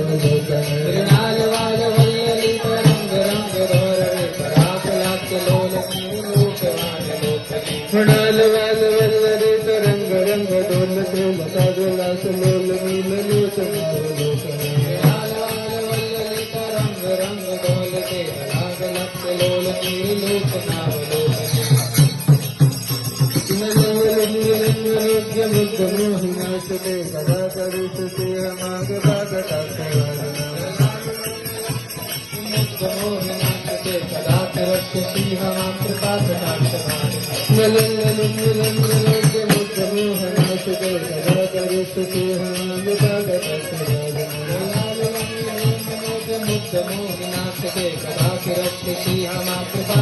मृणाल वाल वल्लली तरंग रंग दोरवे पराक लाक्य लोल लोकवान लोकनी मृणाल वाल वल्लरी तरंग रंग डोलते लता विलास लोल नील लोचनाव लोकनी मृणाल वाल वल्लली तरंग रंग दोलते पराक लाक्य लोल लोकनाव लोकनी मुद्ध मोहिनाशते कदा करिष्यति हमाग मोहिनाशते कदा रक्ष्यसि हमां मुद्ध मोहनाशते कदा करिष्यति हमाग मोहिनाशते कदा रक्ष्यसि हमां कृपा